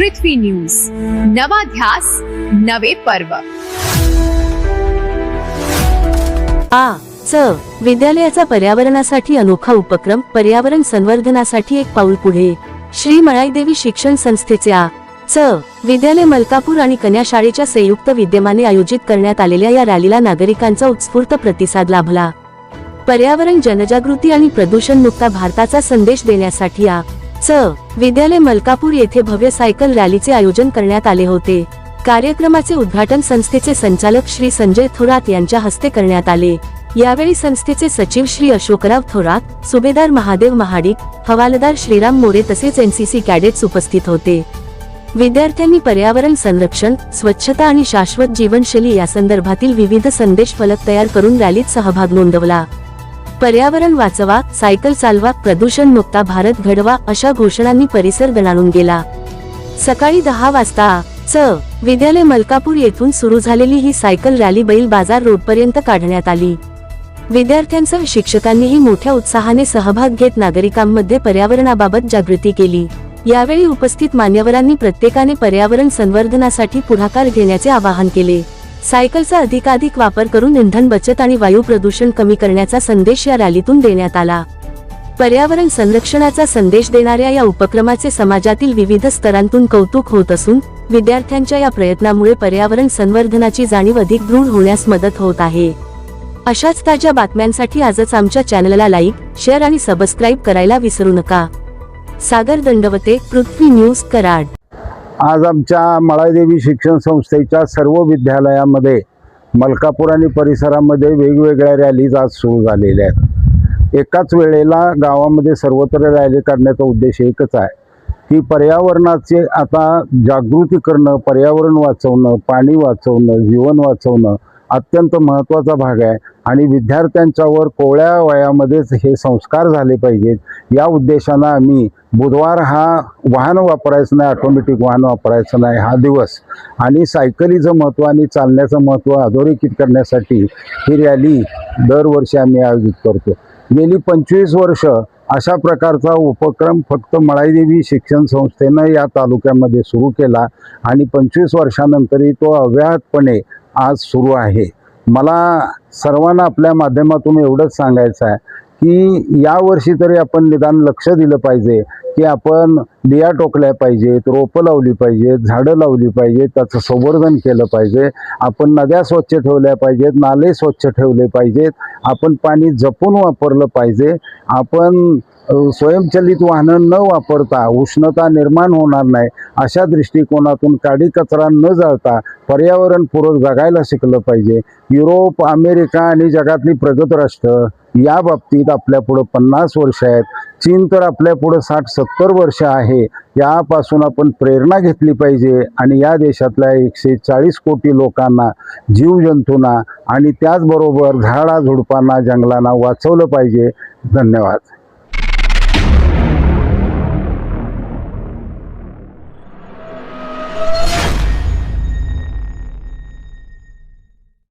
पृथ्वी news, नवा ध्यास नवे पर्व। विद्यालयाचा पर्यावरणासाठी अनोखा उपक्रम, पर्यावरण संवर्धनासाठी एक पाऊल पुढे। श्री मळाईदेवी शिक्षण संस्थेचे विद्यालय मलकापूर आणि कन्या शाळेच्या संयुक्त विद्यमाने आयोजित करण्यात आलेल्या या रॅलीला नागरिकांचा उत्स्फूर्त प्रतिसाद लाभला। पर्यावरण जनजागृती आणि प्रदूषण मुक्त भारताचा संदेश देण्यासाठी विद्यालय मलकापूर येथे भव्य सायकल रॅलीचे आयोजन करण्यात आले होते। कार्यक्रमाचे उद्घाटन संस्थेचे संचालक श्री संजय थोरात यांच्या हस्ते करण्यात आले। यावेळी संस्थेचे सचिव श्री अशोकराव थोरात, सुभेदार महादेव महाडिक, हवालदार श्रीराम मोरे तसेच एनसीसी कॅडेट्स उपस्थित होते। विद्यार्थ्यांनी पर्यावरण संरक्षण, स्वच्छता आणि शाश्वत जीवनशैली या संदर्भातील विविध संदेश फलक तयार करून रॅलीत सहभाग नोंदवला। पर्यावरण वाचवा, सायकल चालवा, प्रदूषण मुक्त भारत घडवा अशा घोषणांनी परिसर दणाणून गेला। सकाळी 10 वाजता विद्यालय मलकापूर येथून सुरू झालेली ही सायकल रॅली बैल बाजार रोडपर्यंत काढण्यात आली। विद्यार्थ्यांसह शिक्षकांनीही मोठ्या उत्साहाने सहभाग घेत नागरिकांमध्ये पर्यावरणाबाबत जागृती केली। यावेळी उपस्थित मान्यवरांनी प्रत्येकाने पर्यावरण संवर्धनासाठी पुढाकार घेण्याचे आवाहन केले। सायकलचा अधिकाधिक वापर करून इंधन बचत आणि वायू प्रदूषण कमी करण्याचा संदेश या रॅलीतून देण्यात आला। पर्यावरण संरक्षणाचा संदेश देणाऱ्या या उपक्रमाचे समाजातील विविध स्तरांतून कौतुक होत असून विद्यार्थ्यांच्या या प्रयत्नामुळे पर्यावरण संवर्धनाची जाणीव अधिक दृढ होण्यास मदत होत आहे। अशाच ताज्या बातम्यांसाठी आजच आमच्या चॅनलला लाईक, शेअर आणि सबस्क्राईब करायला विसरू नका। सागर दंडवते, पृथ्वी न्यूज, कराड। आज आमच्या मळाईदेवी शिक्षण संस्थेच्या सर्व विद्यालयामध्ये मलकापूर आणि परिसरामध्ये वेगवेगळ्या रॅलीज आज सुरू झालेल्या आहेत। एकाच वेळेला गावामध्ये सर्वत्र रॅली करण्याचा उद्देश एकच आहे की पर्यावरणाचे आता जागृती करणं, पर्यावरण वाचवणं, पाणी वाचवणं, जीवन वाचवणं अत्यंत महत्त्वाचा भाग आहे आणि विद्यार्थ्यांच्यावर कोवळ्या वयामध्येच हे संस्कार झाले पाहिजेत। या उद्देशानं आम्ही बुधवार हा वाहन वापरायचं नाही, ऑटोमॅटिक वाहन वापरायचं नाही हा दिवस आणि सायकलीचं महत्त्व आणि चालण्याचं महत्त्व अधोरेखित करण्यासाठी ही रॅली दरवर्षी आम्ही आयोजित करतो। गेली 25 वर्ष अशा प्रकारचा उपक्रम फक्त मळाईदेवी शिक्षण संस्थेनं या तालुक्यामध्ये सुरू केला आणि 25 वर्षानंतरही तो अव्याहतपणे आज सुरू आहे। मला सर्वांना आपल्या माध्यमातून एवढंच सांगायचं आहे की यावर्षी तरी आपण निदान लक्ष दिलं पाहिजे की आपण बिया टोकल्या पाहिजेत, रोपं लावली पाहिजेत, झाडं लावली पाहिजेत, त्याचं संवर्धन केलं पाहिजे। आपण नद्या स्वच्छ ठेवल्या पाहिजेत, नाले स्वच्छ ठेवले पाहिजेत, आपण पाणी जपून वापरलं पाहिजे। आपण स्वयंचलित वाहनं न वापरता उष्णता निर्माण होणार नाही अशा दृष्टिकोनातून काडी कचरा न जाळता पर्यावरणपूरक जगायला शिकलं पाहिजे। युरोप, अमेरिका आणि जगातली प्रगत राष्ट्र या बाबतीत आपल्यापुढं 50 वर्ष आहेत, चीन तर आपल्यापुढं 60-70 वर्ष आहे। यापासून आपण प्रेरणा घेतली पाहिजे आणि या देशातल्या 140 कोटी लोकांना, जीवजंतूंना आणि त्याचबरोबर झाडाझुडपांना, जंगलांना वाचवलं पाहिजे। धन्यवाद।